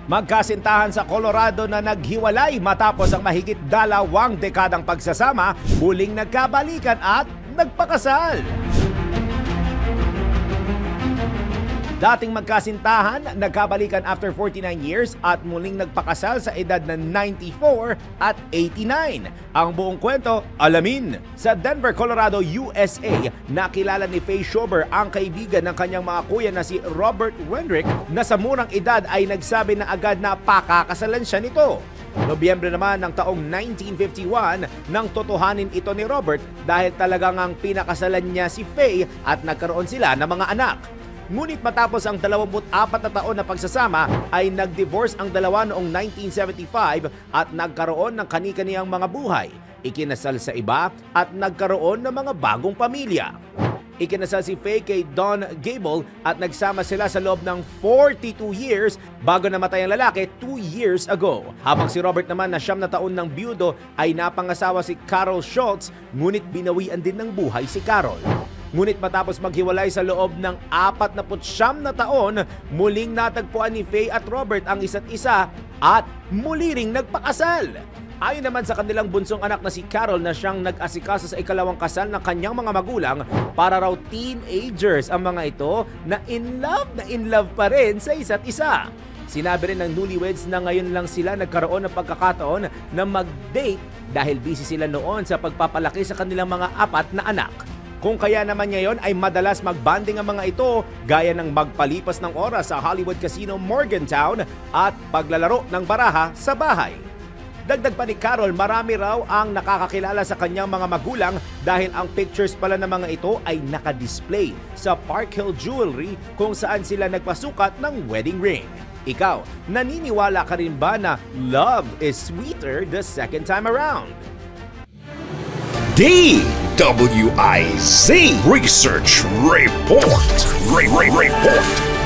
Magkasintahan sa Colorado na naghiwalay matapos ang mahigit 2 dekadang pagsasama, muling nagkabalikan at nagpakasal. Dating magkasintahan, nagkabalikan after 49 years at muling nagpakasal sa edad na 94 at 89. Ang buong kwento, alamin! Sa Denver, Colorado, USA, nakilala ni Faye Schober ang kaibigan ng kanyang mga kuya na si Robert Wendrick na sa murang edad ay nagsabi na agad na pakakasalan siya nito. Nobyembre naman ng taong 1951 nang totohanin ito ni Robert dahil talagang ang pinakasalan niya si Faye at nagkaroon sila ng mga anak. Ngunit matapos ang 24 na taon na pagsasama ay nag-divorce ang dalawa noong 1975 at nagkaroon ng kani-kaniyang mga buhay. Ikinasal sa iba at nagkaroon ng mga bagong pamilya. Ikinasal si Faye kay Don Gable at nagsama sila sa loob ng 42 years bago namatay ang lalaki 2 years ago. Habang si Robert naman na 9 na taon ng biyudo ay napangasawa si Carol Schultz, ngunit binawian din ng buhay si Carol. Ngunit matapos maghiwalay sa loob ng 49 na taon, muling natagpuan ni Faye at Robert ang isa't isa at muli ring nagpakasal. Ayon naman sa kanilang bunsong anak na si Carol na siyang nag-asikaso sa ikalawang kasal ng kanyang mga magulang, para raw teenagers ang mga ito na in love pa rin sa isa't isa. Sinabi rin ng newlyweds na ngayon lang sila nagkaroon ng pagkakataon na mag-date dahil busy sila noon sa pagpapalaki sa kanilang mga 4 na anak. Kung kaya naman ngayon ay madalas magbanding ang mga ito gaya ng magpalipas ng oras sa Hollywood Casino Morgantown at paglalaro ng baraha sa bahay. Dagdag pa ni Carol, marami raw ang nakakakilala sa kanyang mga magulang dahil ang pictures pala ng mga ito ay nakadisplay sa Park Hill Jewelry kung saan sila nagpasukat ng wedding ring. Ikaw, naniniwala ka rin ba na love is sweeter the second time around? DWIZ Research Report. Report.